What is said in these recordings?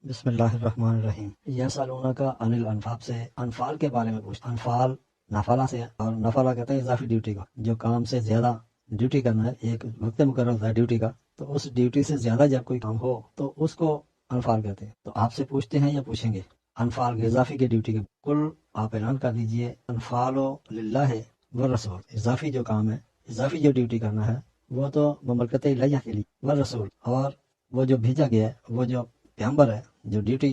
بسم اللہ الرحمن الرحیم۔ یسألونک عن الانفال سے انفال کے بارے میں پوچھتے ہیں۔ انفال نفالہ سے، اور نفالہ کہتے ہیں اضافی ڈیوٹی کو، جو کام سے زیادہ ڈیوٹی کرنا ہے، ایک وقت مقرر ہوتا ہے ڈیوٹی کا، تو اس ڈیوٹی سے زیادہ جب کوئی کام ہو تو اس کو انفال کہتے ہیں۔ تو آپ سے پوچھتے ہیں یا پوچھیں گے انفال کے اضافی کے ڈیوٹی کے؟ کل آپ اعلان کر دیجئے انفال للہ والرسول، اضافی جو کام ہے، اضافی جو ڈیوٹی کرنا ہے وہ تو مملکت الہیہ کے لیے، والرسول، اور وہ جو بھیجا گیا ہے، وہ جو پیغمبر ہے جو ڈیوٹی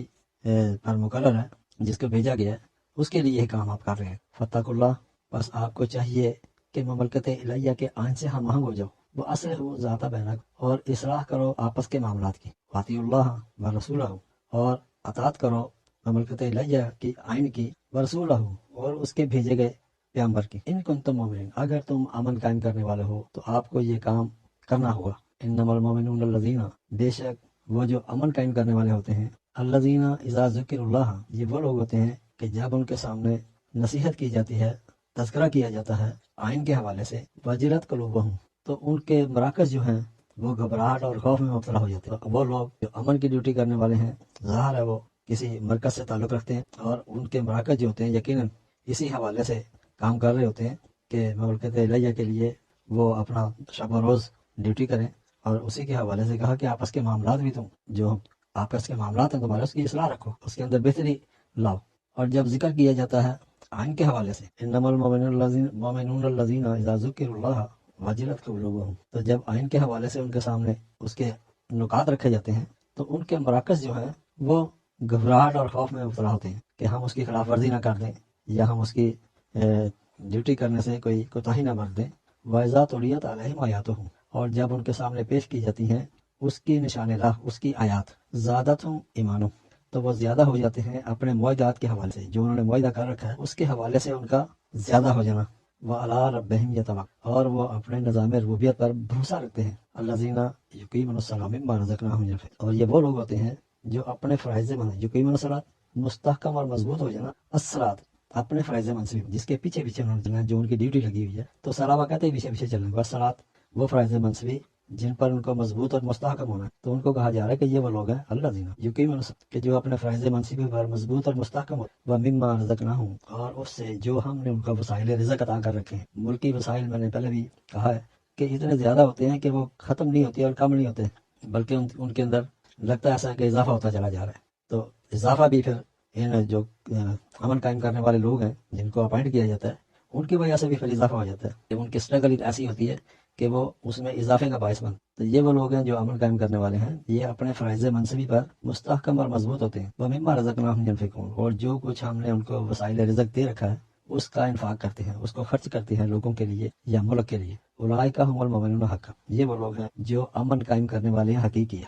پر مقرر ہے، جس کو بھیجا گیا ہے، اس کے لیے یہ کام آپ کر رہے ہیں۔ فتق اللہ، بس آپ کو چاہیے کہ مملکت الہیہ کے آئین سے ہم آہنگ ہو جاؤ، وہ اصل ہو ذات بینک، اور اصلاح کرو آپس کے معاملات کی، واطیع اللہ و رسولہ، اور اطاعت کرو مملکت الہیہ کی آئین کی، ورسولہ، اور اس کے بھیجے گئے پیغمبر کی، ان کنتم مومنین، اگر تم امن قائم کرنے والے ہو تو آپ کو یہ کام کرنا ہوگا۔ انما المؤمنون الذین، بے شک وہ جو امن قائم کرنے والے ہوتے ہیں، الذین اذا ذکر اللہ، یہ وہ لوگ ہوتے ہیں کہ جب ان کے سامنے نصیحت کی جاتی ہے، تذکرہ کیا جاتا ہے آئین کے حوالے سے، وجلت قلوبہم، تو ان کے مراکز جو ہیں وہ گھبراہٹ اور خوف میں مبتلا ہو جاتے ہیں۔ وہ لوگ جو امن کی ڈیوٹی کرنے والے ہیں، ظاہر ہے وہ کسی مرکز سے تعلق رکھتے ہیں، اور ان کے مراکز جو ہوتے ہیں یقیناً اسی حوالے سے کام کر رہے ہوتے ہیں کہ مملکت الہیہ کے لیے وہ اپنا شب و روز ڈیوٹی کریں، اور اسی کے حوالے سے کہا کہ آپس کے معاملات بھی تم جو آپس کے معاملات ہیں تمہارے، اس کی اصلاح رکھو، اس کے اندر بہتری لاؤ۔ اور جب ذکر کیا جاتا ہے آئین کے حوالے سے، انما المؤمنون الذین اذا ذکر اللہ وجلت قلوبہم، تو جب آئین کے حوالے سے ان کے سامنے اس کے نکات رکھے جاتے ہیں تو ان کے مراکز جو ہیں وہ گھبراہٹ اور خوف میں مبتلا ہوتے ہیں کہ ہم اس کی خلاف ورزی نہ کر دیں، یا ہم اس کی ڈیوٹی کرنے سے کوئی کوتاہی نہ برت دیں۔ وَإِذَا تُلِيَتْ عَلَيْهِمْ آیَاتُهُ، اور جب ان کے سامنے پیش کی جاتی ہیں اس کی نشان راہ، اس کی آیات، زادتہم ایمانو، تو وہ زیادہ ہو جاتے ہیں اپنے معاہدات کے حوالے سے، جو انہوں نے معاہدہ کر رکھا ہے اس کے حوالے سے ان کا زیادہ ہو جانا۔ وَعَلَىٰ رَبِّهِمْ يَتَوَکَّلُونَ، اور وہ اپنے نظام ربوبیت پر بھروسہ رکھتے ہیں۔ الذین یقیمون الصلاۃ ومما رزقناہم ينفقون، اور یہ وہ لوگ ہوتے ہیں جو اپنے فرائض یقیمون الصلاۃ، مستحکم اور مضبوط ہو جانا، الصلاۃ، اپنے فرائض منصبی جس کے پیچھے پیچھے انہوں نے چلنا ہے، جو ان کی ڈیوٹی لگی ہوئی ہے، تو صلابہ کہتے ہیں پیچھے پیچھے چلنے کو، الصلاۃ وہ فرائض منصبی جن پر ان کو مضبوط اور مستحکم ہونا ہے، تو ان کو کہا جا رہا ہے کہ یہ وہ لوگ ہیں الذین یقیمون الصلاۃ، کہ جو اپنے فرائض منصبی پر مضبوط اور مستحکم ہو، ومما رزقناہم، اور اس سے جو ہم نے ان کو وسائل رزق عطا کر رکھے ہیں۔ ملکی وسائل میں نے پہلے بھی کہا ہے کہ اتنے زیادہ ہوتے ہیں کہ وہ ختم نہیں ہوتے اور کم نہیں ہوتے، بلکہ ان کے اندر لگتا ہے ایسا کہ اضافہ ہوتا چلا جا رہا ہے۔ تو اضافہ بھی پھر ان جو امن قائم کرنے والے لوگ ہیں جن کو اپوائنٹ کیا جاتا ہے، ان کی وجہ سے بھی پھر اضافہ ہو جاتا ہے، کہ ان کی اسٹرگل ایسی ہوتی ہے کہ وہ اس میں اضافے کا باعث بنتا ہے۔ تو یہ وہ لوگ ہیں جو امن قائم کرنے والے ہیں، یہ اپنے فرائض منصبی پر مستحکم اور مضبوط ہوتے ہیں۔ وَمِمَّا رَزَقْنَاهُمْ يُنْفِقُونَ، اور جو کچھ ہم نے ان کو وسائل رزق دے رکھا ہے اس کا انفاق کرتے ہیں، اس کو خرچ کرتے ہیں لوگوں کے لیے یا ملک کے لیے۔ اولئک هم المؤمنون حقا، یہ وہ لوگ ہیں جو امن قائم کرنے والے ہیں،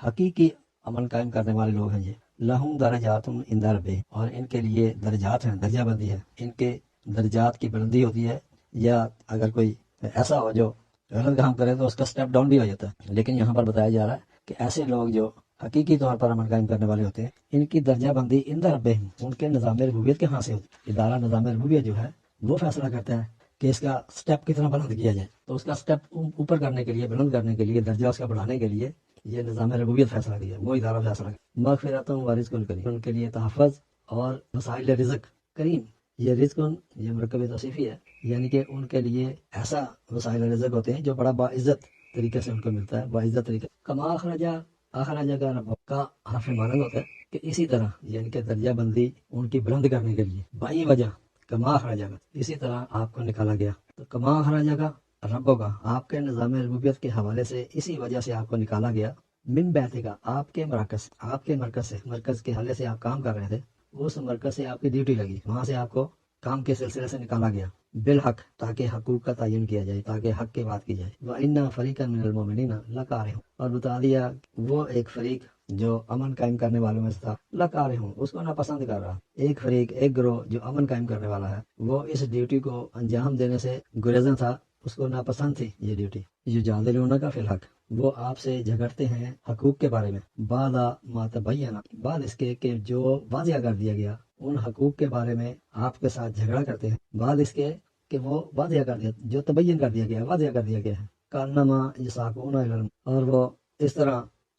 حقیقی امن قائم کرنے والے لوگ ہیں۔ یہ لہم درجات عند ربہم، اور ان کے لیے درجات ہیں، درجہ بندی ہے، ان کے درجات کی بلندی ہوتی ہے، یا اگر کوئی ایسا ہو جو غلط کام کرے تو اس کا سٹیپ ڈاؤن بھی ہو جاتا ہے، لیکن یہاں پر بتایا جا رہا ہے کہ ایسے لوگ جو حقیقی طور پر امن قائم کرنے والے ہوتے ہیں، ان کی درجہ بندی عند ربہم، ان کے نظام ربوبیت کے ہاں سے ہوتی ہے۔ ادارہ نظام ربوبیت جو ہے وہ فیصلہ کرتا ہے کہ اس کا سٹیپ کتنا بلند کیا جائے، تو اس کا سٹیپ اوپر کرنے کے لیے، بلند کرنے کے لیے، درجہ اس کا بڑھانے کے لیے یہ نظام ربوبیت فیصلہ کیا، وہ ادارہ فیصلہ کیا۔ مغفرۃ و رزق کریم، ان کے لیے تحفظ اور وسائل رزق کریم، یہ رزق یہ مرکب توصیفی ہے، یعنی کہ ان کے لیے ایسا وسائل رزق ہوتے ہیں جو بڑا باعزت طریقے سے ان کو ملتا ہے، باعزت طریقے، کما اخرج کا ربک کا حرف مانند ہوتا ہے کہ اسی طرح، یعنی کہ درجہ بندی ان کی بلند کرنے کے لیے، بائی وجہ کما اخرج کا، اسی طرح آپ کو نکالا گیا، تو کما اخرج کا ربک کا، آپ کے نظام ربوبیت کے حوالے سے اسی وجہ سے آپ کو نکالا گیا، من بیت کا، آپ کے مرکز سے، مرکز کے حوالے سے آپ کام کر رہے تھے، اس مرکز سے آپ کی ڈیوٹی لگی، وہاں سے آپ کو کام کے سلسلے سے نکالا گیا، بالحق، تاکہ حقوق کا تعین کیا جائے، تاکہ حق کی بات کی جائے۔ وَإِنَّ فَرِيقًا مِّنَ الْمُؤْمِنِينَ لَكَارِهُونَ، اور بتا دیا وہ ایک فریق جو امن قائم کرنے والوں میں سے تھا، لَكَارِهُونَ، اس کو ناپسند کر رہا، ایک فریق، ایک گروہ جو امن قائم کرنے والا ہے، وہ اس ڈیوٹی کو انجام دینے سے گریزاں تھا، اس کو ناپسند تھی یہ ڈیوٹی۔ یجادلونک فی الحق، وہ آپ سے جھگڑتے ہیں حقوق کے بارے میں، بعد ما تبین، بعد اس کے کہ جو واضح کر دیا گیا، ان حقوق کے بارے میں آپ کے ساتھ جھگڑا کرتے ہیں، بعد اس کے کہ وہ واضح کر دیا، جو تبین کر دیا گیا، واضح کر دیا گیا ہے، کانما یساقون الی، اور وہ اس طرح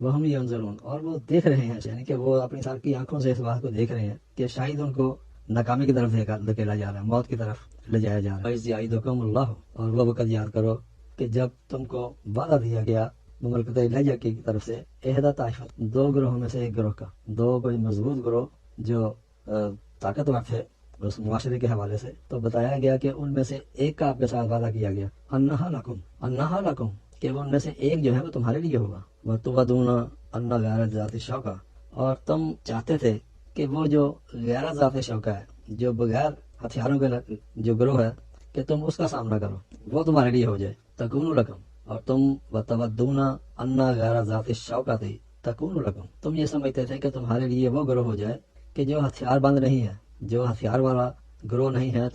وہم ینظرون اور وہ دیکھ رہے ہیں یعنی کہ وہ اپنی سر کی آنکھوں سے اس بات کو دیکھ رہے ہیں کہ شاید ان کو ناکامی کی طرف دھکیلا جا رہا ہے موت کی طرف لے جایا جا رہا ہے وَإِذْ يَعِدُكُمُ اللَّهُ اور وہ وقت یاد کرو کہ جب تم کو وعدہ دیا گیا مملکت الہیہ کی طرف سے احدی طائفت دو گروہوں میں سے ایک گروہ کا دو کوئی مضبوط گروہ جو طاقتور تھے اس معاشرے کے حوالے سے تو بتایا گیا کہ ان میں سے ایک کا آپ کے ساتھ وعدہ کیا گیا انہا لکم کہ وہ ان میں سے ایک جو ہے وہ تمہارے لیے ہوگا وَتُوَدُونَ أَنَّ غَيْرَ ذَاتِ شَوْكَةٍ اور تم چاہتے تھے کہ وہ جو غیر ذات شوکہ ہے جو بغیر ہتھیاروں کے جو گروہ ہے کہ تم اس کا سامنا کرو وہ تمہارے لیے ہو جائے تکون لکم اور تم وَتَوَدُّونَ أَنَّ غَيْرَ ذَاتِ الشَّوْكَةِ تکون لکم تم یہ سمجھتے تھے کہ تمہارے لیے وہ گروہ ہو جائے کہ جو ہتھیار بند نہیں ہے جو ہتھیار والا گروہ نہیں ہے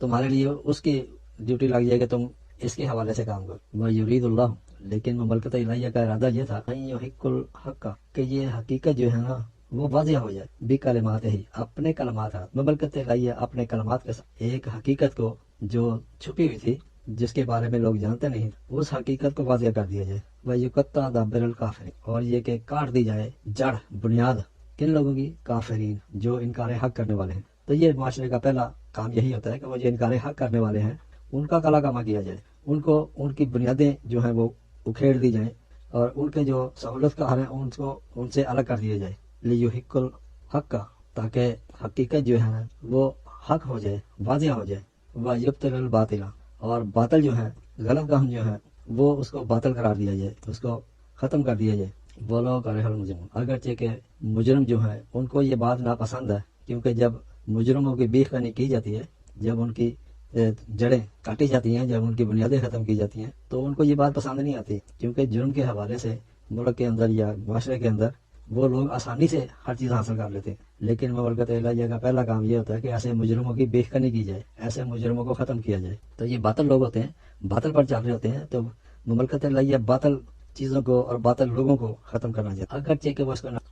تمہارے لیے اس کی ڈیوٹی لگ جائے کہ تم اس کے حوالے سے کام کرو وَيُرِيدُ اللَّهُ لیکن مملکت الہیہ کا ارادہ یہ تھا أَن يُحِقَّ الْحَقَّ کہ یہ حقیقت جو ہے نا وہ واضح ہو جائے بکلمات ہی اپنے کلمات مملکت الہیہ اپنے کلمات کے ساتھ ایک حقیقت کو جو چھپی ہوئی تھی جس کے بارے میں لوگ جانتے نہیں اس حقیقت کو واضح کر دیا جائے وَيُقَطَّعَ دَابِرَ الْكَافِرِينَ اور یہ کہ کاٹ دی جائے جڑ بنیاد کن لوگوں کی کافرین جو انکار حق کرنے والے ہیں تو یہ معاشرے کا پہلا کام یہی ہوتا ہے کہ وہ جو انکار حق کرنے والے ہیں ان کا کلا کما کیا جائے ان کی بنیادیں جو ہیں وہ اکھیڑ دی جائیں اور ان کے جو سہولت کار ہیں ان سے الگ کر دیا جائے لیحق الحق کا تاکہ حقیقت جو ہے وہ حق ہو جائے واضح ہو جائے ویبطل الباطل اور باطل جو ہے غلط کام جو ہے وہ اس کو باطل قرار دیا جائے اس کو ختم کر دیا جائے ولو کرہ المجرمون اگرچہ کہ مجرم جو ہیں ان کو یہ بات ناپسند ہے کیونکہ جب مجرموں کی بیخ کنی کی جاتی ہے جب ان کی جڑیں کاٹی جاتی ہیں جب ان کی بنیادیں ختم کی جاتی ہیں تو ان کو یہ بات پسند نہیں آتی کیونکہ جرم کے حوالے سے ملک کے اندر یا معاشرے کے اندر وہ لوگ آسانی سے ہر چیز حاصل کر لیتے ہیں لیکن مملکت الہیہ کا پہلا کام یہ ہوتا ہے کہ ایسے مجرموں کی بیخ کنی کی جائے ایسے مجرموں کو ختم کیا جائے تو یہ باطل لوگ ہوتے ہیں باطل پر چل رہے ہوتے ہیں تو مملکت الہیہ باطل چیزوں کو اور باطل لوگوں کو ختم کرنا چاہتے اگرچہ کہ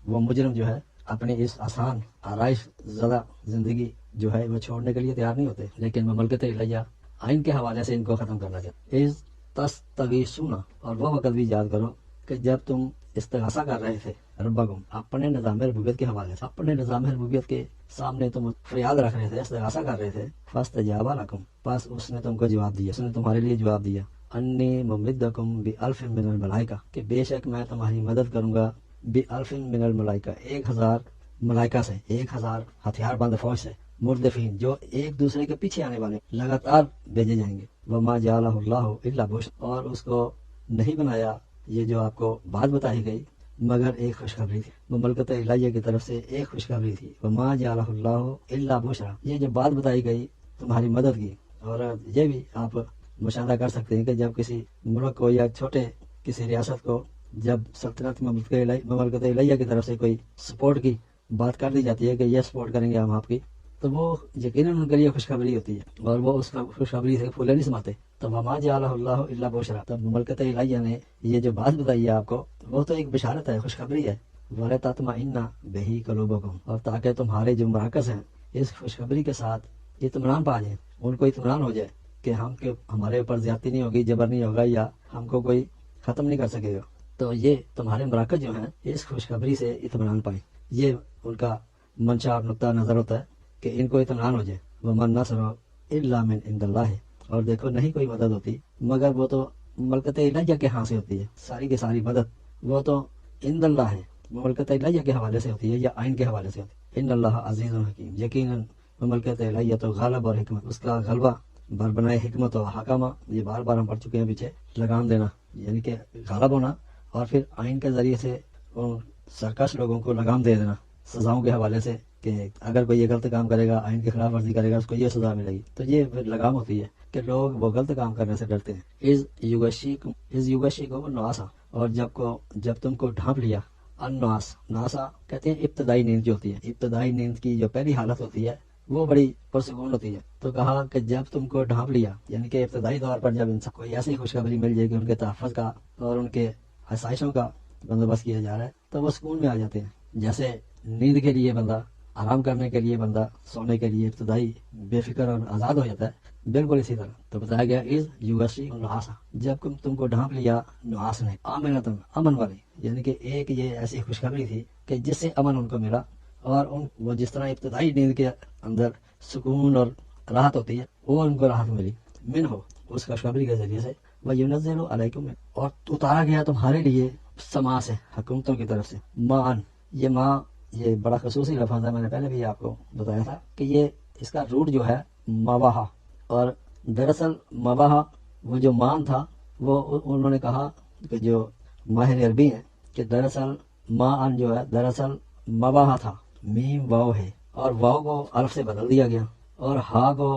وہ مجرم جو ہے اپنی اس آسان آرائش زدہ زندگی جو ہے وہ چھوڑنے کے لیے تیار نہیں ہوتے لیکن مملکت الہیہ آئین کے حوالے سے ان کو ختم کرنا چاہتے اس تستغیثون اور وہ وقت بھی یاد کرو کہ جب تم استغاثہ کر رہے تھے ربکم اپنے نظام ربوبیت کے حوالے سے اپنے نظام ربوبیت کے سامنے تم فریاد رکھ رہے تھے استغاثہ کر رہے تھے فاستجاب لکم پس اس نے تم کو جواب دیا اس نے تمہارے لیے جواب دیا انی ممدکم بألف من الملائکہ کہ بے شک میں تمہاری مدد کروں گا بألف من الملائکہ 1000 ملائکہ سے 1000 ہتھیار بند فوج سے مردفین جو ایک دوسرے کے پیچھے آنے والے لگاتار بھیجے جائیں گے وما جعلہ اللہ الا بشرا اور اس کو نہیں بنایا یہ جو آپ کو بات بتائی گئی مگر ایک خوشخبری تھی مملکت الہیہ کی طرف سے ایک خوشخبری تھی وما جعلہ اللہ الا بشرا یہ جو بات بتائی گئی تمہاری مدد کی اور یہ بھی آپ مشاہدہ کر سکتے ہیں کہ جب کسی ملک کو یا چھوٹے کسی ریاست کو جب سلطنت مملکت الہیہ کی طرف سے کوئی سپورٹ کی بات کر دی جاتی ہے کہ یہ سپورٹ کریں گے ہم آپ کی تو وہ یقیناً ان کے لیے خوشخبری ہوتی ہے اور وہ اس خوشخبری سے پھولے نہیں سماتے تو وما جعلہ اللہ الا بشرا تب مملکت الہیہ نے یہ جو بات بتائی ہے آپ کو وہ تو ایک بشارت ہے خوشخبری ہے وَلِتَطْمَئِنَّ بِهِ قُلُوبُكُمْ اور تاکہ تمہارے جو مراکز ہیں اس خوشخبری کے ساتھ اطمینان پا جائیں ان کو اطمینان ہو جائے کہ ہمارے اوپر زیادتی نہیں ہوگی جبر نہیں ہوگا یا ہم کو کوئی ختم نہیں کر سکے گا تو یہ تمہارے مراکز جو ہیں اس خوشخبری سے اطمینان پائیں یہ ان کا منشا اور نقطہ نظر ہوتا ہے کہ ان کو اطمینان ہو جائے وَمَا النَّصْرُ إِلَّا مِنْ عِنْدِ اللَّهِ اور دیکھو نہیں کوئی مدد ہوتی مگر وہ تو مملکت الہیہ کے ہاں سے ہوتی ہے ساری کی ساری مدد وہ تو عند اللہ ہے مملکت الہیہ کے حوالے سے ہوتی ہے یا آئین کے حوالے سے ہوتی ہے ان اللہ عزیز حکیم یقیناً مملکت الہیہ تو غالب اور حکمت اس کا غلبہ بار بنائے حکمت و حکامہ یہ بار بار ہم پڑھ چکے ہیں پیچھے لگام دینا یعنی کہ غالب ہونا اور پھر آئین کے ذریعے سے ان سرکش لوگوں کو لگام دے دینا سزاؤں کے حوالے سے کہ اگر کوئی یہ غلط کام کرے گا آئین کی خلاف ورزی کرے گا اس کو یہ سزا ملے گی تو یہ پھر لگام ہوتی ہے کہ لوگ وہ غلط کام کرنے سے ڈرتے ہیں از یغشیکم النعاس اور جب تم کو ڈھانپ لیا النعاس ناسا کہتے ہیں ابتدائی نیند جو ہوتی ہے ابتدائی نیند کی جو پہلی حالت ہوتی ہے وہ بڑی پرسکون ہوتی ہے تو کہا کہ جب تم کو ڈھانپ لیا یعنی کہ ابتدائی طور پر جب انسان کوئی ایسی خوشخبری مل جائے کہ ان کے تحفظ کا اور ان کے آسائشوں کا بندوبست کیا جا رہا ہے تو وہ سکون میں آ جاتے ہیں جیسے نیند کے لیے بندہ آرام کرنے کے لیے بندہ سونے کے لیے ابتدائی بے فکر اور آزاد ہو جاتا ہے بالکل اسی طرح تو بتایا گیا از یوگسی نحاسا، جب تم کو ڈھانپ لیا نحاس نے، آمنتن امن والی، یعنی کہ ایک یہ ایسی خوشخبری تھی کہ جس سے امن ان کو ملا، اور وہ جس طرح ابتدائی نیند کے اندر سکون اور راحت ہوتی ہے، وہ ان کو راحت ملی من ہو اس خوشخبری کے ذریعے سے، وہ ینزل علیکم، اور اتارا گیا تمہارے لیے سما سے، حکومتوں کی طرف سے، مان، یہ ماں یہ بڑا خصوصی لفظ ہے، میں نے پہلے بھی آپ کو بتایا تھا کہ یہ اس کا روٹ جو ہے مواہا، اور دراصل مواہا وہ جو مان تھا وہ انہوں نے کہا کہ جو ماہر عربی ہیں کہ دراصل مان جو ہے دراصل مواہا تھا، میم واو ہے، اور واو کو الف سے بدل دیا گیا اور ہا کو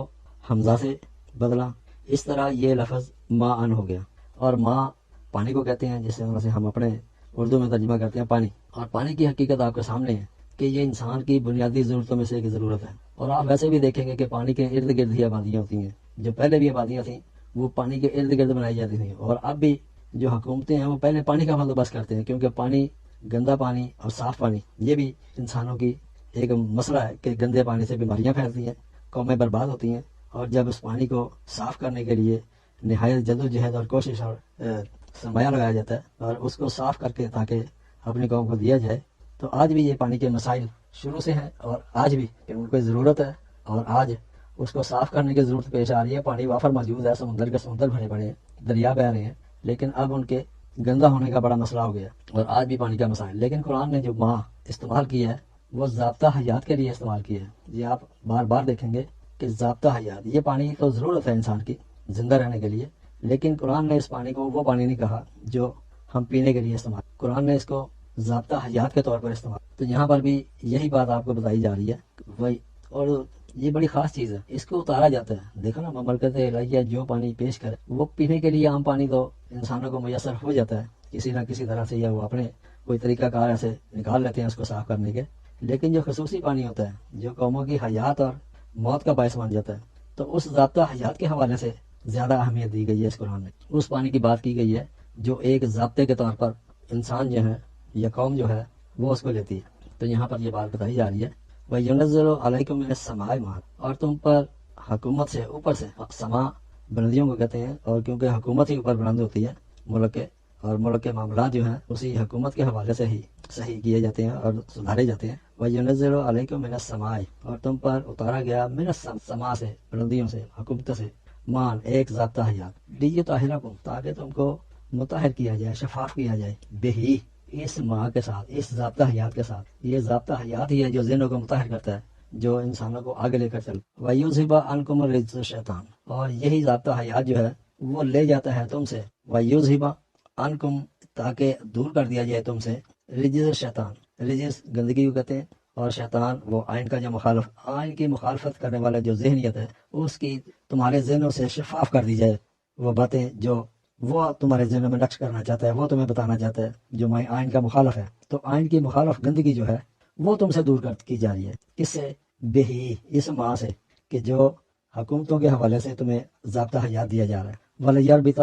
حمزہ سے بدلا، اس طرح یہ لفظ ماں ان ہو گیا، اور ماں پانی کو کہتے ہیں، جس سے ہم اپنے اردو میں ترجمہ کرتے ہیں پانی، اور پانی کی حقیقت آپ کے سامنے ہے کہ یہ انسان کی بنیادی ضرورتوں میں سے ایک ضرورت ہے، اور آپ ویسے بھی دیکھیں گے کہ پانی کے ارد گرد ہی آبادیاں ہوتی ہیں، جو پہلے بھی آبادیاں تھیں وہ پانی کے ارد گرد بنائی جاتی تھیں، اور اب بھی جو حکومتیں ہیں وہ پہلے پانی کا بندوبست کرتے ہیں، کیونکہ پانی، گندا پانی اور صاف پانی، یہ بھی انسانوں کی ایک مسئلہ ہے کہ گندے پانی سے بیماریاں پھیلتی ہیں، قومیں برباد ہوتی ہیں، اور جب اس پانی کو صاف کرنے کے لیے نہایت جدوجہد اور کوشش اور سرمایہ لگایا جاتا ہے، اور اس کو صاف کر کے تاکہ اپنی قوم کو دیا جائے، تو آج بھی یہ پانی کے مسائل شروع سے ہیں، اور آج بھی کہ ان کو ضرورت ہے، اور آج اس کو صاف کرنے کی ضرورت پیش آ رہی ہے۔ پانی وافر موجود ہے، سمندر کے سمندر بھرے پڑے ہیں، دریا بہ رہے ہیں، لیکن اب ان کے گندا ہونے کا بڑا مسئلہ ہو گیا، اور آج بھی پانی کا مسائل، لیکن قرآن نے جو ماں استعمال کی ہے وہ ضابطہ حیات کے لیے استعمال کی ہے، یہ آپ بار بار دیکھیں گے کہ ضابطہ حیات، یہ پانی تو ضرورت ہے انسان کی زندہ رہنے کے لیے، لیکن قرآن نے اس پانی کو وہ پانی نہیں کہا جو ہم پینے کے لیے استعمال، قرآن نے اس کو ضابطہ حیات کے طور پر استعمال، تو یہاں پر بھی یہی بات آپ کو بتائی جا رہی ہے وہی، اور یہ بڑی خاص چیز ہے، اس کو اتارا جاتا ہے، دیکھو نا مملکت الہیہ جو پانی پیش کرے وہ پینے کے لیے عام پانی تو انسانوں کو میسر ہو جاتا ہے کسی نہ کسی طرح سے، یا وہ اپنے کوئی طریقہ کار ایسے نکال لیتے ہیں اس کو صاف کرنے کے، لیکن جو خصوصی پانی ہوتا ہے جو قوموں کی حیات اور موت کا باعث بن جاتا ہے، تو اس ضابطہ حیات کے حوالے سے زیادہ اہمیت دی گئی ہے اس قرآن میں، اس پانی کی بات کی گئی ہے جو ایک ضابطے کے طور پر انسان جو ہے یا قوم جو ہے وہ اس کو لیتی ہے، تو یہاں پر یہ بات بتائی جا رہی ہے وَيُنَزِّلُ عَلَيْكُم مِّنَ السَّمَاءِ مَاءً، اور تم پر حکومت سے اوپر سے، سما بلندیوں کو کہتے ہیں، اور کیونکہ حکومت ہی اوپر بلند ہوتی ہے ملک کے، اور ملک کے معاملات جو ہیں اسی حکومت کے حوالے سے ہی صحیح کیے جاتے ہیں اور سدھارے جاتے ہیں، وَيُنَزِّلُ عَلَيْكُم مِّنَ السَّمَاءِ، اور تم پر اتارا گیا من السما سے، بلندیوں سے، حکومت سے، مان ایک ضابطہ حیات، لِیُطَہِّرَکُم، تاکہ تم کو مطہر کیا جائے، شفاف کیا جائے، بہی، اس ماں کے ساتھ، اس ضابطہ حیات کے ساتھ، یہ ضابطہ حیات ہی ہے جو ذہنوں کو مطہر کرتا ہے، جو انسانوں کو آگے لے کر چل، وَيُذْهِبَ عَنْكُمُ الرِّجْسَ الشَّيْطَانَ، اور یہی ضابطہ حیات جو ہے وہ لے جاتا ہے تم سے، وَيُذْهِبَ عَنْكُمْ، تاکہ دور کر دیا جائے تم سے، رجز شیطان، رجز گندگی کو کہتے ہیں، اور شیطان وہ آئین کا جو مخالف، آئین کی مخالفت کرنے والا جو ذہنیت ہے اس کی تمہارے ذہنوں سے شفاف کر دی جائے، وہ باتیں جو وہ تمہارے ذہنوں میں نقش کرنا چاہتا ہے، وہ تمہیں بتانا چاہتا ہے جو آئین کا مخالف ہے، تو آئین کی مخالف گندگی جو ہے وہ تم سے دور کی جا رہی ہے، کس سے؟ بہی، اس ماں سے، کہ جو حکومتوں کے حوالے سے تمہیں ضابطہ حیات دیا جا رہا ہے، وَلِيَرْبِطَ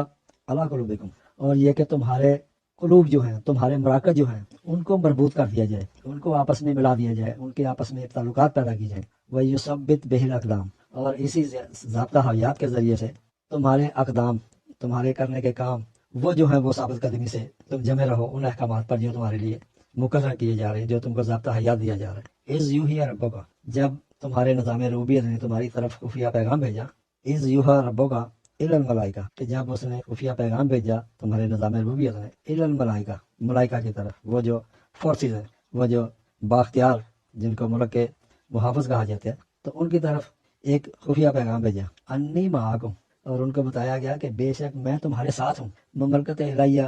عَلَىٰ قُلُوبِكُمْ، اور یہ کہ تمہارے قلوب جو ہیں، تمہارے مراکز جو ہیں ان کو مربوط کر دیا جائے، ان کو آپس میں ملا دیا جائے، ان کے آپس میں تعلقات پیدا کی جائیں، وَيُثَبِّتْ بِهِ الْأَقْدَامَ، اور اسی ضابطہ حیات کے ذریعے سے تمہارے اقدام، تمہارے کرنے کے کام، وہ جو ہے وہ ثابت قدمی سے تم جمے رہو ان احکامات پر جو تمہارے لیے مقرر کیے جا رہے ہیں، جو تم کو ضابطہ حیات دیا جا رہا ہے۔ اِذْ یُوحِی رَبُّکَ، جب تمہارے نظام ربوبیت نے تمہاری طرف خفیہ پیغام بھیجا، اِذْ یُوحِی رَبُّکَ اِلی الْمَلَائِکَۃِ، کہ جب اس نے خفیہ پیغام بھیجا تمہارے نظام ربوبیت نے، اِلی الْمَلَائِکَۃ، ملائکہ کی طرف، وہ جو فورسز ہیں، وہ جو بااختیار جن کو ملک کے محافظ کہا جاتا ہے، تو ان کی طرف ایک خفیہ پیغام بھیجا، انی معکم، اور ان کو بتایا گیا کہ بے شک میں تمہارے ساتھ ہوں، مملکت الہیہ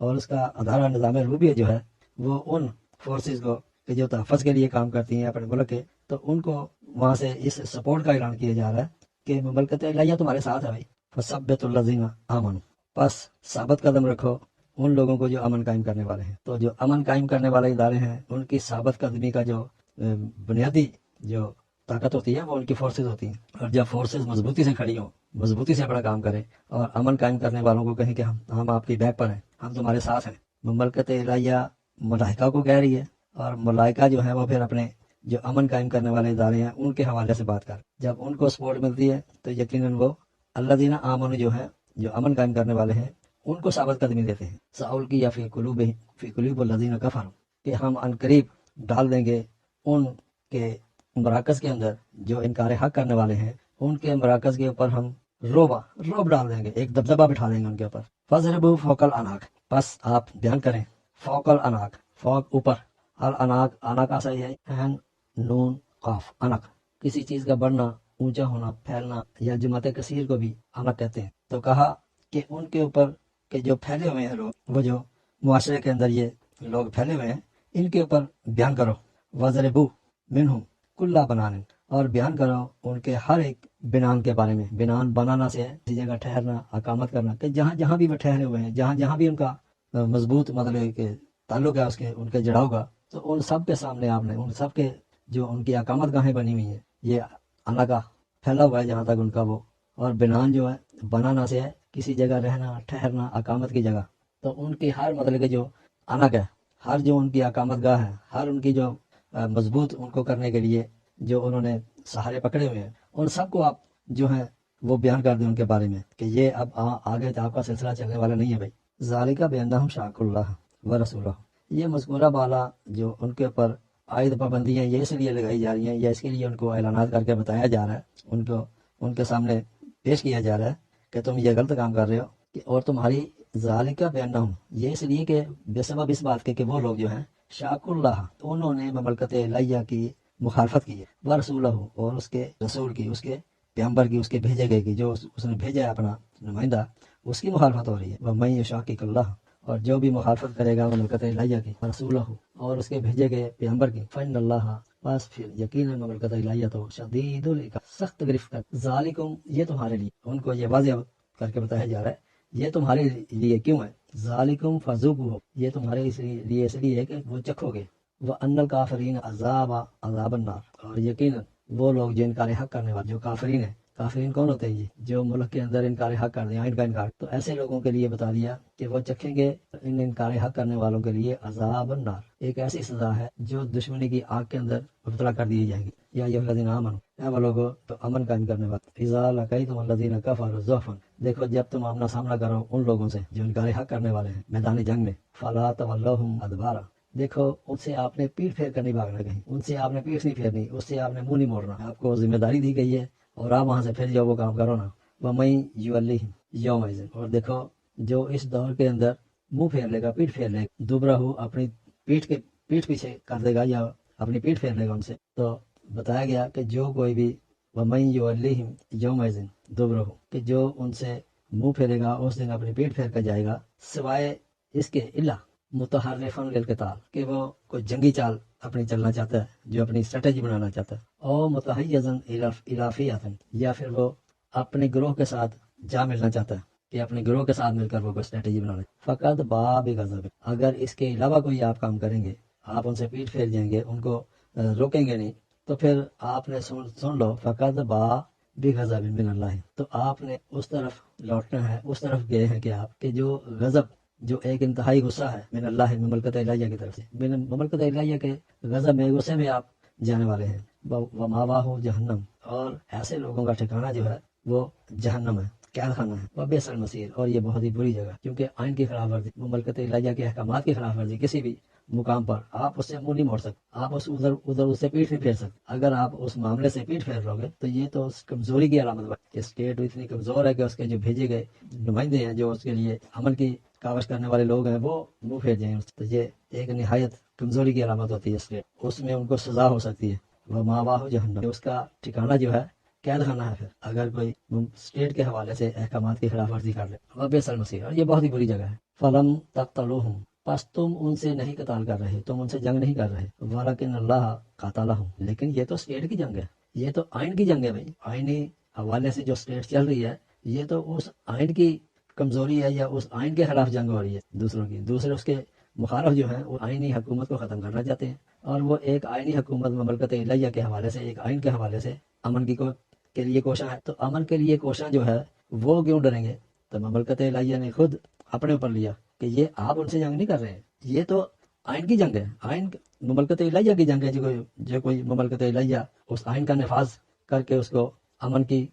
اور اس کا ادارہ نظام ربوبیت جو ہے وہ ان فورسز کو کہ جو تحفظ کے لیے کام کرتی ہیں اپنے ملک کے، تو ان کو وہاں سے اس سپورٹ کا اعلان کیا جا رہا ہے کہ مملکت الہیہ تمہارے ساتھ ہے بھائی، فثبت الذین آمنوا، پس ثابت قدم رکھو ان لوگوں کو جو امن قائم کرنے والے ہیں، تو جو امن قائم کرنے والے ادارے ہیں ان کی ثابت قدمی کا جو بنیادی جو طاقت ہوتی ہے وہ ان کی فورسز ہوتی ہیں، اور جب فورسز مضبوطی سے کھڑی ہوں، مضبوطی سے اپنا کام کریں اور امن قائم کرنے والوں کو کہیں کہ ہم آپ کی بیک پر ہیں، ہم تمہارے ساتھ ہیں، مملکت الہیہ ملائکہ کو کہہ رہی ہے، اور ملائکہ جو ہے وہ پھر اپنے جو امن قائم کرنے والے ادارے ہیں ان کے حوالے سے بات کر، جب ان کو سپورٹ ملتی ہے تو یقیناً وہ الذین آمنوا جو ہے جو امن قائم کرنے والے ہیں ان کو ثابت قدمی دیتے ہیں، ساول کی یا فی قلوب الذین کفروا، کہ ہم ان قریب ڈال دیں گے ان کے مراکز کے اندر جو انکار حق کرنے والے ہیں، ان کے مراکز کے اوپر ہم روب ڈال دیں گے، ایک دبدبہ بٹھا دیں گے ان کے اوپر۔ فضربوا فوق العناق، بس آپ بیان کریں، فوق العناق، فوق اوپر، العناق، عناق کا صحیح ہے عین نون قاف، عنق، کسی چیز کا بڑھنا، اونچا ہونا، پھیلنا، یا جماعت کثیر کو بھی عنق کہتے ہیں۔ تو کہا کہ ان کے اوپر کہ جو پھیلے ہوئے ہیں لوگ، وہ جو معاشرے کے اندر یہ لوگ پھیلے ہوئے ہیں، ان کے اوپر بیان کرو، وضربوا منہم کل بنان، اور بیان کرو ان کے ہر ایک بنان کے بارے میں۔ بنان بنانا سے ہے کسی جگہ ٹھہرنا، اقامت کرنا، کہ جہاں جہاں بھی وہ ٹھہرے ہوئے ہیں، جہاں جہاں بھی ان کا مضبوط مطلب کہ تعلق ہے اس کے، ان کے جڑاؤ کا، تو ان سب کے سامنے آپ نے ان سب کے جو ان کی اقامت گاہیں بنی ہوئی ہیں، یہ علاقہ پھیلا ہوا ہے جہاں تک ان کا وہ، اور بنان جو ہے بنانا سے ہے کسی جگہ رہنا، ٹھہرنا، اقامت کی جگہ، تو ان کی ہر مطلب کہ جو عنق ہے، ہر جو ان کی اقامت گاہ ہے، ہر ان کی جو مضبوط ان کو کرنے کے لیے جو انہوں نے سہارے پکڑے ہوئے ہیں، ان سب کو آپ جو ہے وہ بیان کر دیں ان کے بارے میں، کہ یہ اب آگے آپ کا سلسلہ چلنے والا نہیں ہے بھائی۔ ذالک بانہم شاقوا اللہ ورسولہ، یہ مذکورہ بالا جو ان کے اوپر عائد پابندیاں یہ اس لیے لگائی جا رہی ہیں، یا اس کے لیے ان کو اعلانات کر کے بتایا جا رہا ہے، ان کے سامنے پیش کیا جا رہا ہے کہ تم یہ غلط کام کر رہے ہو، کہ اور تمہاری ذالک بانہم، یہ اس لیے کہ بے سبب اس بات کے کہ وہ لوگ جو ہیں شاقوا اللہ، تو انہوں نے مملکت الہیہ کی مخالفت کی ہے، ورسولہ، اور اس کے رسول کی، اس کے پیغمبر کی، اس کے بھیجے گئے کی، جو اس نے بھیجا ہے اپنا نمائندہ، اس کی مخالفت ہو رہی ہے۔ وَمَن یُشَاقِقِ اللَّهَ، اور جو بھی مخالفت کرے گا مملکت الہیہ کی، رسولہ، اور اس کے بھیجے گئے پیغمبر کی، فَإِنَّ اللَّهَ، بس پھر یقیناً مملکت الہیہ تو شدید العقاب، سخت گرفت کر، ذالکم، یہ تمہارے لیے، ان کو یہ واضح کر کے بتایا جا رہا ہے یہ تمہارے لیے کیوں ہے، ذالکم فذوقوہ، یہ تمہارے لیے اس لیے ہے کہ وہ چکھو گے، وَأَنَّ الْكَافِرِينَ عَذَابَ النَّارِ، اور یقیناً وہ لوگ جو انکار حق کرنے والے، جو کافرین ہیں، کافرین کون ہوتے ہیں؟ یہ جو ملک کے اندر انکار حق کر دیں، آئین کا انکار، تو ایسے لوگوں کے لیے بتا دیا کہ وہ چکھیں گے ان انکار حق کرنے والوں کے لیے عذاب النار، ایک ایسی سزا ہے جو دشمنی کی آگ کے اندر مبتلا کر دی جائے گی۔ یا ایھا الذین آمنوا، اے وہ لوگو تو امن قائم کرنے والے، اذا لقیتم الذین کفروا زحفا، دیکھو جب تم آمنا سامنا کرو ان لوگوں سے جو انکار حق کرنے والے ہیں میدان جنگ میں، فلا تولوہم ادبارا، دیکھو ان سے آپ نے پیٹ پھیر کر نہیں بھاگنا، کہیں ان سے آپ نے پیٹ نہیں پھیرنی، اس سے آپ نے منہ نہیں موڑنا، آپ کو ذمہ داری دی گئی ہے اور آپ وہاں سے پھر جاؤ وہ کام کرو نا۔ وَمَن یُوَلِّهِمْ یَوْمَئِذٍ، اور دیکھو جو اس دور کے اندر منہ پھیر لے گا، پیٹ پھیر لے گا، دبرہ اپنی پیٹ پیچھے کر دے گا یا اپنی پیٹ پھیر لے گا ان سے، تو بتایا گیا کہ جو کوئی بھی وَمَن یُوَلِّهِمْ یَوْمَئِذٍ دُبُرَهُ، کہ جو ان سے منہ پھیرے گا اس دن اپنی پیٹ پھیر کر جائے گا، سوائے اس کے الا متحرفا للقتال، کہ وہ کوئی جنگی چال اپنی چلنا چاہتا ہے، جو اپنی اسٹریٹجی بنانا چاہتا ہے، او متحیزا الی فئۃ، یا پھر وہ اپنے گروہ کے ساتھ جا ملنا چاہتا ہے کہ اپنے گروہ کے ساتھ مل کر وہ کوئی اسٹریٹجی بنا لے، فقط باء بغضب، اگر اس کے علاوہ کوئی آپ کام کریں گے، آپ ان سے پیٹ پھیر جائیں گے، ان کو روکیں گے نہیں، تو پھر آپ نے سن لو، فقط باء بغضب من اللہ، تو آپ نے اس طرف لوٹنا ہے، اس طرف گئے ہیں کہ آپ کہ جو غضب، جو ایک انتہائی غصہ ہے من اللہ، مملکت الہیہ کی طرف سے، مملکت الہیہ کے غضب میں، غصے میں آپ جانے والے ہیں، ومأواہ جہنم، اور ایسے لوگوں کا ٹھکانہ جو ہے وہ جہنم ہے، قید خانہ ہے، وبئس المصیر، اور یہ بہت ہی بری جگہ، کیونکہ آئین کی خلاف ورزی، مملکت الہیہ کے احکامات کی خلاف ورزی کسی بھی مقام پر آپ اس سے منہ نہیں موڑ سکتے، آپ ادھر اس سے پیٹ نہیں پھیر سکتے، اگر آپ اس معاملے سے پیٹ پھیر لو گے تو یہ تو اس کمزوری کی علامت ہے کہ اسٹیٹ اتنی کمزور ہے کہ اس کے جو بھیجے گئے نمائندے ہیں، جو اس کے لیے امن کی کاوش کرنے والے لوگ ہیں، وہ منہ پھیر جائیں، تو یہ ایک نہایت کمزوری کی علامت ہوتی ہے اسٹیٹ، اس میں ان کو سزا ہو سکتی ہے، ومأواہ جہنم، اس کا ٹھکانہ جو ہے قید خانہ ہے، پھر اگر کوئی اسٹیٹ کے حوالے سے احکامات کی خلاف ورزی کر لے، وبئس المصیر، اور یہ بہت ہی بری جگہ ہے۔ فلم تقتلوہم، پس تم ان سے نہیں قتال کر رہے، تم ان سے جنگ نہیں کر رہے، ولیکن اللہ قاتلہم، لیکن یہ تو اسٹیٹ کی جنگ ہے، یہ تو آئین کی جنگ ہے بھائی، آئینی حوالے سے جو اسٹیٹ چل رہی ہے، یہ تو اس آئین کی کمزوری ہے، یا اس آئین کے خلاف جنگ ہو رہی ہے دوسروں کی، دوسرے اس کے مخالف جو ہیں وہ آئینی حکومت کو ختم کرنا چاہتے ہیں، اور وہ ایک آئینی حکومت مملکت الہیہ کے حوالے سے، ایک آئین کے حوالے سے امن کے لیے کوشاں ہے، تو امن کے لیے کوشاں جو ہے وہ کیوں ڈریں گے؟ تو مملکت الہیہ نے خود اپنے اوپر لیا کہ یہ آپ ان سے جنگ نہیں کر رہے ہیں، یہ تو آئین کی جنگ ہے، آئین مملکت الہیہ کی جنگ ہے، جو کوئی مملکت الہیہ اس آئین کا نفاذ کر کے اس کو امن کی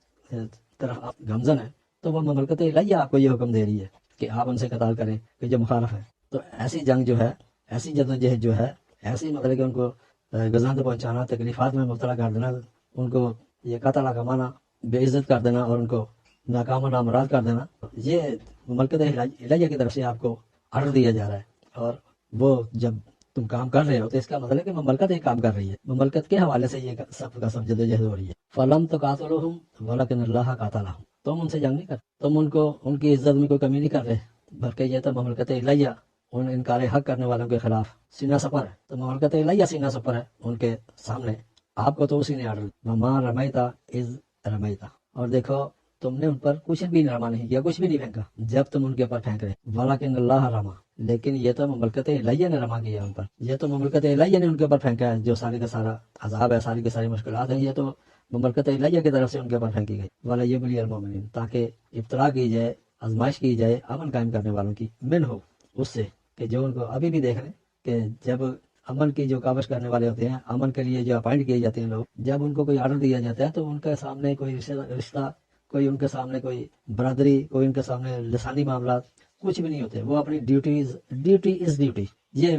طرف آپ گامزن ہیں تو وہ مملکت الہیہ آپ کو یہ حکم دے رہی ہے کہ آپ ان سے قتال کریں کہ جو مخالف ہے. تو ایسی جنگ جو ہے، ایسی جدوجہد جو ہے، ایسی مطلب کہ ان کو گزند پہنچانا، تکلیفات میں مبتلا کر دینا، ان کو یہ قتل کمانا، بے عزت کر دینا اور ان کو ناکام و نامراد کر دینا، یہ مملکت الہیہ کی طرف سے آپ کو آرڈر دیا جا رہا ہے. اور وہ جب تم کام کر رہے ہو تو اس کا مطلب ہے کہ مملکت ایک کام کر رہی ہے، مملکت کے حوالے سے یہ سب کا سب جدوجہد ہو رہی ہے. فلم تو قاتلوہم ولکن اللہ قاتلہم، تم ان سے جنگ نہیں کر، تم ان کو ان کی عزت میں کوئی کمی نہیں کر رہے، بلکہ یہ تو مملکت الہیہ ان انکار حق کرنے والوں کے خلاف سینہ سپر ہے. تو مملکت الہیہ سینہ سپر ہے ان کے سامنے، آپ کو تو اسی نے آرڈر وما رمیتا اذ رمیتا. اور دیکھو تم نے ان پر کچھ بھی رما نہیں کیا، کچھ بھی نہیں پھینکا جب تم ان کے اوپر پھینک رہے، ولیکن اللہ رما، لیکن یہ تو مملکت الہیہ نے رما کیا ان پر، یہ تو مملکت الہیہ نے ان کے اوپر پھینکا ہے. جو سارے کا سارا عذاب ہے، ساری کی ساری مشکلات ہیں، یہ تو مملکت الہیہ کی طرف سے ان کے اوپر پھینکی گئی. ولیبلی المؤمنین، تاکہ ابتلا کی جائے، آزمائش کی جائے امن قائم کرنے والوں کی، من ہو اس سے کہ جو ان کو ابھی بھی دیکھ لیں کہ جب امن کی جو کاوش کرنے والے ہوتے ہیں، امن کے لیے جو اپائنٹ کیے جاتے ہیں لوگ، جب ان کو کوئی آرڈر دیا جاتا ہے تو ان کے سامنے کوئی رشتہ، کوئی ان کے سامنے کوئی برادری، کوئی ان کے سامنے لسانی معاملات کچھ بھی نہیں ہوتے. وہ اپنی ڈیوٹی از ڈیوٹی، یہ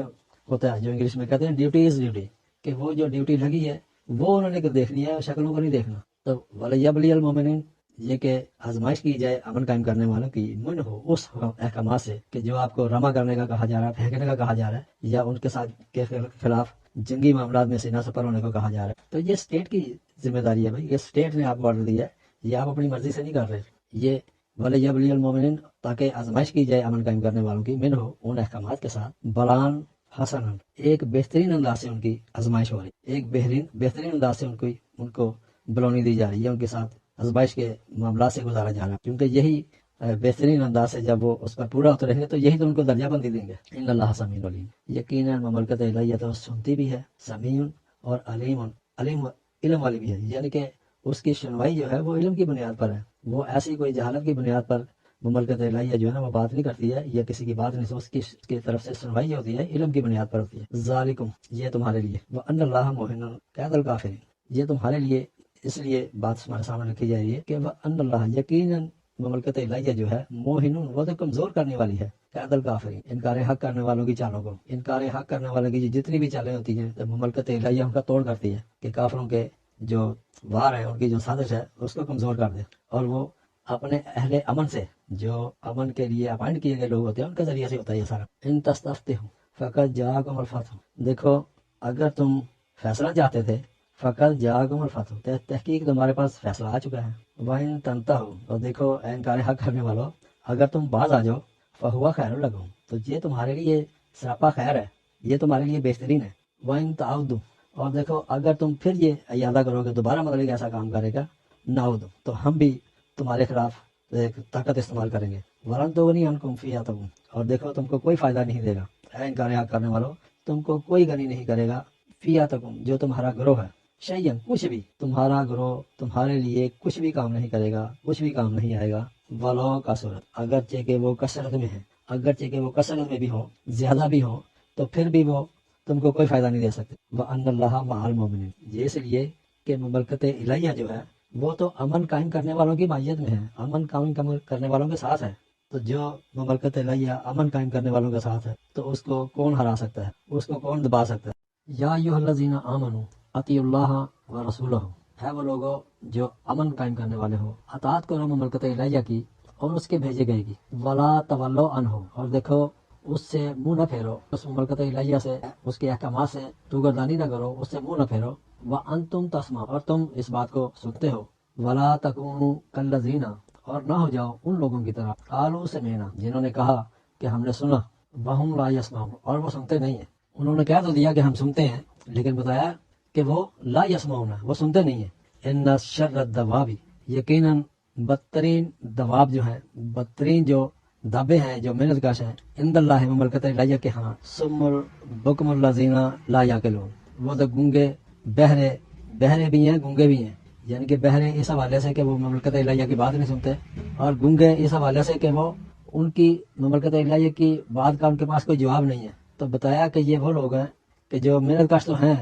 ہوتا ہے جو انگلش میں کہتے ہیں ڈیوٹی از ڈیوٹی، کہ وہ جو ڈیوٹی لگی ہے وہ انہوں نے دیکھنی ہے، شکلوں کو نہیں دیکھنا. تو ولیبلی المؤمنین، یہ کہ آزمائش کی جائے امن قائم کرنے والوں کی، من ہو اس احکامات سے کہ جو آپ کو رما کرنے کا کہا جا رہا ہے، پھینکنے کا کہا جا رہا ہے، یا ان کے ساتھ کے خلاف جنگی معاملات میں سینہ سپر ہونے کو کہا جا رہا ہے. تو یہ اسٹیٹ کی ذمہ داری ہے بھائی، یہ اسٹیٹ نے آپ کو آرڈر دیا ہے، یہ آپ اپنی مرضی سے نہیں کر رہے. یہ ولیبلی المؤمنین، تاکہ آزمائش کی جائے امن قائم کرنے والوں کی، من ہو ان احکامات کے ساتھ، بلان حسن، ایک بہترین انداز سے ان کی آزمائش ہو رہی ہے، ایک بہترین انداز سے ان کو بلونی دی جا رہی ہے، ان کے ساتھ آزمائش کے معاملات سے گزارا جا رہا ہے. کیونکہ یہی بہترین انداز سے جب وہ اس پر پورا ہوتے رہیں گے تو یہی تو ان کو درجہ بندی دیں گے. ان اللہ سمیع علیم، یقیناً مملکت الہیہ تو سنتی بھی ہے، سمیع اور علیم علم والی بھی ہے. یعنی کہ اس کی سنوائی جو ہے وہ علم کی بنیاد پر ہے، وہ ایسی کوئی جہالت کی بنیاد پر مملکت الہیہ جو ہے نا وہ بات نہیں کرتی ہے، یا کسی کی بات نہیں، اس کی طرف سے سنوائی ہوتی ہے، علم کی بنیاد پر ہوتی ہے. ذالکم، یہ تمہارے لیے، وان اللہ محن قید الکافرین، یہ تمہارے لیے اس لیے بات ہمارے سامنے رکھی جا رہی ہے کہ وان اللہ، یقیناً مملکت الہیہ جو ہے موہن، وہ تو کمزور کرنے والی ہے، قید الکافرین، انکار حق کرنے والوں کی چالوں کو، انکار حق کرنے والوں کی جتنی بھی چالیں ہوتی ہیں تو مملکت الہیہ ان کا توڑ کرتی ہے کہ کافروں کے جو وار ہے، ان کی جو سازش ہے اس کو کمزور کر دے. اور وہ اپنے اہل امن سے، جو امن کے لیے اپائنٹ کیے گئے لوگ ہوتے ہیں، ان کے ذریعے سے ہوتا ہے یہ سارا. ان تستفتحوا فقد جاءکم الفتح، دیکھو اگر تم فیصلہ چاہتے تھے، فقط جاءکم الفتح، تحقیق تمہارے پاس فیصلہ آ چکا ہے. وَإِن تَنْتَهُوا، اور دیکھو اے انکار حق کرنے والو، اگر تم باز آ جاؤ، فَهُوَ خَيْرٌ لَكُمْ، تو یہ تمہارے لیے سراپا خیر ہے، یہ تمہارے لیے بہترین ہے. وَإِن تَعُودُوا، اور دیکھو اگر تم پھر یہ ارادہ کرو کہ دوبارہ مطلب ایسا کام کرے گا، نعود، تو ہم بھی تمہارے خلاف ایک طاقت استعمال کریں گے. وَلَن تُغْنِيَ عَنْكُمْ فِئَتُكُمْ، اور دیکھو تم کو کوئی فائدہ نہیں دے گا، اے انکار حق کرنے والو، تم کو کوئی غنی نہیں کرے گا، فِئَتُكُمْ، جو تمہارا گروہ ہے، شیئن، کچھ بھی، تمہارا گروہ تمہارے لیے کچھ بھی کام نہیں کرے گا، کچھ بھی کام نہیں آئے گا. ولو کثرت، اگرچہ کہ وہ کثرت میں ہے، اگرچہ کہ وہ کثرت میں بھی ہو، زیادہ بھی ہو، تو پھر بھی وہ تم کو کوئی فائدہ نہیں دے سکتے. وَأَنَّ اللَّهَ مَعَ الْمُؤْمِنِينَ، یہ اس لیے کہ مملکت الہیہ جو ہے وہ تو امن قائم کرنے والوں کی مائیت میں ہے، امن قائم کرنے والوں کے ساتھ ہے. تو جو مملکت الہیہ امن قائم کرنے والوں کے ساتھ ہے تو اس کو کون ہرا سکتا ہے، اس کو کون دبا سکتا ہے. یا ایھا الذین آمنوا اطیعوا اللہ ورسولہ، ہے وہ لوگوں جو امن قائم کرنے والے ہو، اطاعت کرو مملکت الہیہ کی اور اس کے بھیجے گئے کی. ولا تولوا عنہ، اور دیکھو اس سے منہ نہ پھیرو، اس مملکت الہیہ سے، اس کے احکامات سے تو گردانی نہ کرو، اس سے منہ نہ پھیرو. وانتم تسمعون، اور تم اس بات کو سنتے ہو. ولا تکونوا کالذین، اور نہ ہو جاؤ ان لوگوں کی طرح، قالوا سمعنا، جنہوں نے کہا کہ ہم نے سنا، وہم لا یسمعون، اور وہ سنتے نہیں ہیں. انہوں نے کہہ تو دیا کہ ہم سنتے ہیں، لیکن بتایا کہ وہ لا یسمعون، وہ سنتے نہیں ہیں. ان شر الدواب، یقیناً بدترین دواب جو ہیں، بدترین جو دابے ہیں، جو محنت کش ہیں، عند اللہ، مملکت الہیہ کے ہاں، سم البکم الذین لا یعقلون، وہ تو گونگے، بہرے بھی ہیں، گونگے بھی ہیں. یعنی کہ بہرے اس حوالے سے کہ وہ مملکت الہیہ کی بات نہیں سنتے، اور گونگے اس حوالے سے کہ وہ ان کی مملکت الہیہ کی بات کا ان کے پاس کوئی جواب نہیں ہے. تو بتایا کہ یہ وہ لوگ ہیں کہ جو محنت کش تو ہیں،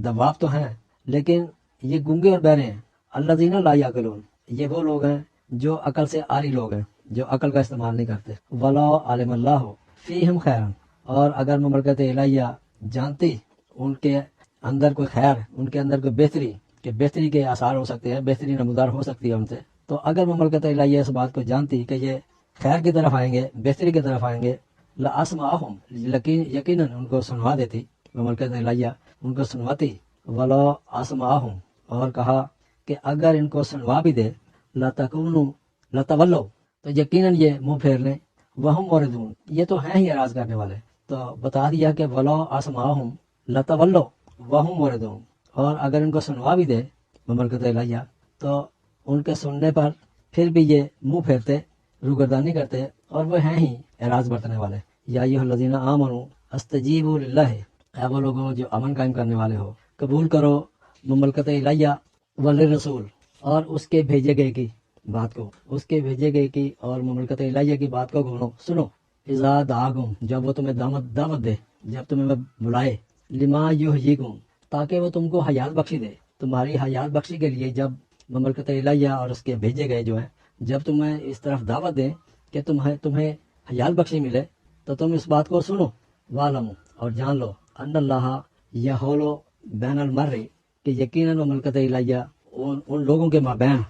دواب تو ہیں، لیکن یہ گونگے اور بہرے ہیں. الذین لا یعقلون، یہ وہ لوگ ہیں جو عقل سے عاری لوگ ہیں، جو عقل کا استعمال نہیں کرتے. وَلَا عَلِمَ اللَّهُ فِيهِمْ خَيْرًا، اور اگر مملکت الہیہ جانتی ان کے اندر کوئی خیر، ان کے اندر کوئی بہتری، کہ بہتری کے آثار ہو سکتے ہیں، بہتری نمودار ہو سکتی ہے ان سے، تو اگر مملکت الہیہ اس بات کو جانتی کہ یہ خیر کی طرف آئیں گے، بہتری کی طرف آئیں گے، لَأَسْمَعَهُمْ، یقیناً ان کو سنوا دیتی مملکت الہیہ، ان کو سنواتی. وَلَا أَسْمَعَهُمْ، اور کہا کہ اگر ان کو سنوا بھی دے، لَتَوَلَّوْا، تو یقیناً یہ منہ پھیر لیں، وَهُمْ مُعْرِضُونَ، یہ تو ہیں ہی اعراض کرنے والے. تو بتا دیا کہ وَلَا أَسْمَعَهُمْ لَتَوَلَّوْا وَهُمْ مُعْرِضُونَ، اور اگر ان کو سنوا بھی دے مملکت الہیہ تو ان کے سننے پر پھر بھی یہ منہ پھیرتے، روگردانی کرتے، اور وہ ہیں ہی اعراض برتنے والے. یا ایھا الذین آمنوا استجیبوا للہ، اے وہ لوگوں جو امن قائم کرنے والے ہو، قبول کرو مملکت الہیہ وللرسول، اور اس کے بھیجے گئے کی بات کو، اس کے بھیجے گئے کی اور مملکت الہیہ کی بات کو سنو. اذا دعاکم، جب وہ تمہیں دعوت دے، جب تمہیں وہ بلائے، لما یحییکم، تاکہ وہ تم کو حیات بخشی دے، تمہاری حیات بخشی کے لیے جب مملکت الہیہ اور اس کے بھیجے گئے جو ہیں جب تمہیں اس طرف دعوت دیں کہ تمہیں حیات بخشی ملے، تو تم اس بات کو سنو. وَاعْلَمُوا، اور جان لو، ان اللہ یحول بین المرء، کہ یقیناً مملکت الہیہ ان لوگوں کے مابین،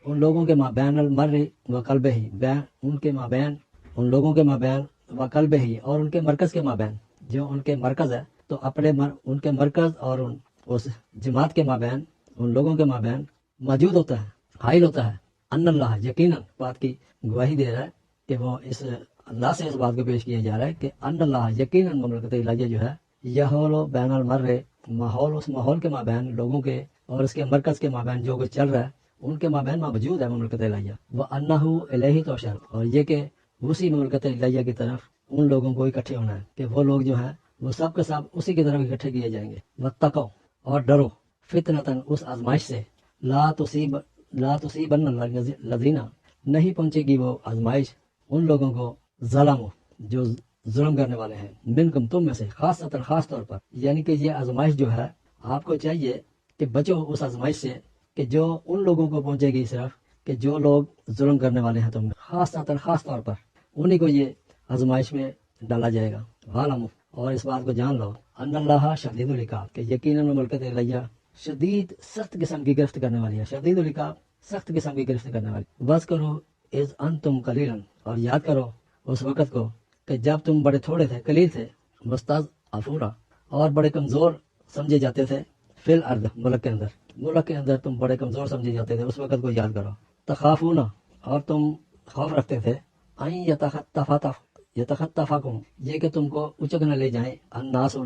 ان لوگوں کے مابین المرء و قلبہ، ان کے مابین، ان لوگوں کے مابین و قلبہ، اور ان کے مرکز کے مابین، جو ان کے مرکز ہے تو ان کے مرکز اور اس جماعت کے مابین، ان لوگوں کے مابین موجود ہوتا ہے، حائل ہوتا ہے. ان اللہ، یقیناً بات کی گواہی دے رہا ہے کہ وہ اس اللہ سے اس بات کو پیش کیا جا رہا ہے کہ ان اللہ، یقیناً مملکت الہیہ جو ہے، یحول بین المرء، ماحول، اس ماحول کے مابین، لوگوں کے اور اس کے مرکز کے مابین جو کچھ چل رہا ہے ان کے مابین موجود ہے مملکت الہیہ. وَأَنَّهُ إِلَيْهِ تُحْشَرُونَ، اور یہ کہ اسی مملکت الہیہ کی طرف ان لوگوں کو اکٹھے ہونا ہے، کہ وہ لوگ جو ہیں وہ سب کے سب اسی کی طرف اکٹھے کیے جائیں گے. وَاتَّقُوا، اور ڈرو، فتنةً، اس آزمائش سے، لا تصیبن الذین، نہیں پہنچے گی وہ آزمائش ان لوگوں کو، ظلموا، جو ظلم کرنے والے ہیں، منکم، تم میں سے، خاص طور پر. یعنی کہ یہ آزمائش جو ہے آپ کو چاہیے کہ بچو اس آزمائش سے کہ جو ان لوگوں کو پہنچے گی، صرف کہ جو لوگ ظلم کرنے والے ہیں تم میں، خاص طور پر انہی کو یہ آزمائش میں ڈالا جائے گا. وَاعْلَمُوا، اور اس بات کو جان لو، ان اللہ شدید العقاب، کہ یقیناً مملکت الہیہ شدید، سخت قسم کی گرفت کرنے والی ہے. شدید العقاب، سخت قسم کی گرفت کرنے والی. وَاذْكُرُوا اذ انتم قلیلا، اور یاد کرو اس وقت کو کہ جب تم بڑے تھوڑے تھے، قلیل تھے، مستضعفون، اور بڑے کمزور سمجھے جاتے تھے، فی الارض، ملک کے اندر تم بڑے کمزور سمجھے جاتے تھے. اس وقت کو یاد کرو. تخافون، اور تم خوف رکھتے تھے، ان یتخطفکم، یہ کہ تم کو اچک نہ لے جائیں، الناس،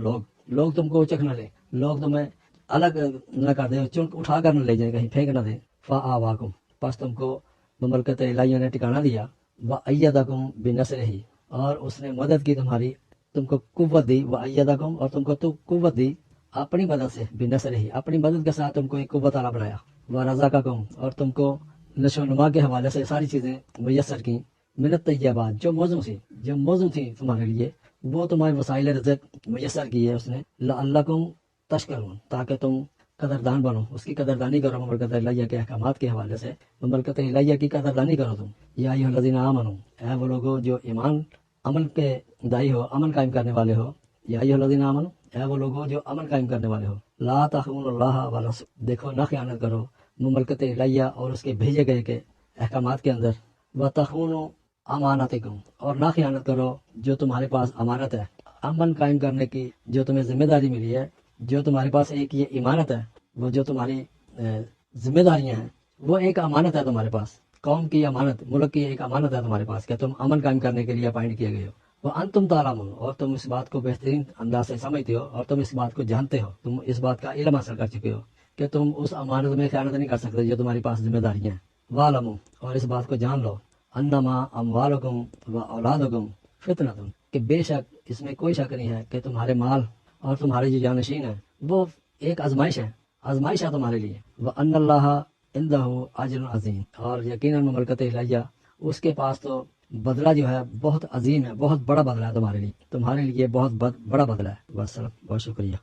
لوگ تم کو اچک نہ لیں، لوگ تمہیں الگ نہ کر دیں، اٹھا کر نہ لے جائیں، کہیں پھینک نہ دیں. فآواکم، پس تم کو مملکت الہیہ نے ٹھکانہ دیا. وأیدکم بنصرہ، اور اس نے مدد کی تمہاری، تم کو قوت دی. وأیدکم، اور تم کو قوت دی اپنی مدد سے، بنصرہ، اپنی مدد کے ساتھ تم کو ایک قوت والا بنایا. ورزقکم، اور تم کو نشو و نما کے حوالے سے ساری چیزیں میسر کی. من الطیبات، جو موزوں تھی تمہارے لیے، وہ تمہارے وسائل رزق میسر کی ہے اس نے. لعلکم تشکرون، تاکہ تم قدردان بنو، اس کی قدردانی کرو، مملکت الہیہ کے احکامات کے حوالے سے مملکت الہیہ کی قدردانی کرو تم. یا ایھا الذین آمنوا، اے وہ لوگوں جو ایمان، عمل کے دائی ہو، عمل قائم کرنے والے ہو. یا ایھا الذین آمنوا، اے وہ لوگوں جو عمل قائم کرنے والے ہو. لا تخونوا اللہ ورسولہ، دیکھو نہ خیانت کرو مملکت الہیہ اور اس کے بھیجے گئے کے احکامات کے اندر. وتخونوا اماناتکم، اور نہ خیانت کرو جو تمہارے پاس امانت ہے، امن قائم کرنے کی جو تمہیں ذمہ داری ملی ہے، جو تمہارے پاس ایک یہ امانت ہے، وہ جو تمہاری ذمہ داریاں ہیں، وہ ایک امانت ہے تمہارے پاس، قوم کی امانت، ملک کی ایک امانت ہے تمہارے پاس کہ تم امن قائم کرنے کے لیے اپائنٹ کیے گئے ہو. وانتم تعلمون، اور تم اس بات کو بہترین انداز سے سمجھتے ہو، اور تم اس بات کو جانتے ہو، تم اس بات کا علم حاصل کر چکے ہو کہ تم اس امانت میں خیانت نہیں کر سکتے جو تمہاری پاس ذمہ داریاں ہیں. وَاعْلَمُوا، اور اس بات کو جان لو، انما اموالکم و اولادکم فتنۃ، کہ بے شک اس میں کوئی شک نہیں ہے کہ تمہارے مال اور تمہارے جو جانشین ہیں وہ ایک آزمائش ہے تمہارے لیے. وان اللہ عندہ اجر عظیم، اور یقیناً مملکت الہیہ اس کے پاس تو بدلہ جو ہے بہت عظیم ہے، بہت بڑا بدلہ ہے تمہارے لیے بہت بڑا بدلہ ہے. والسلام، بہت شکریہ.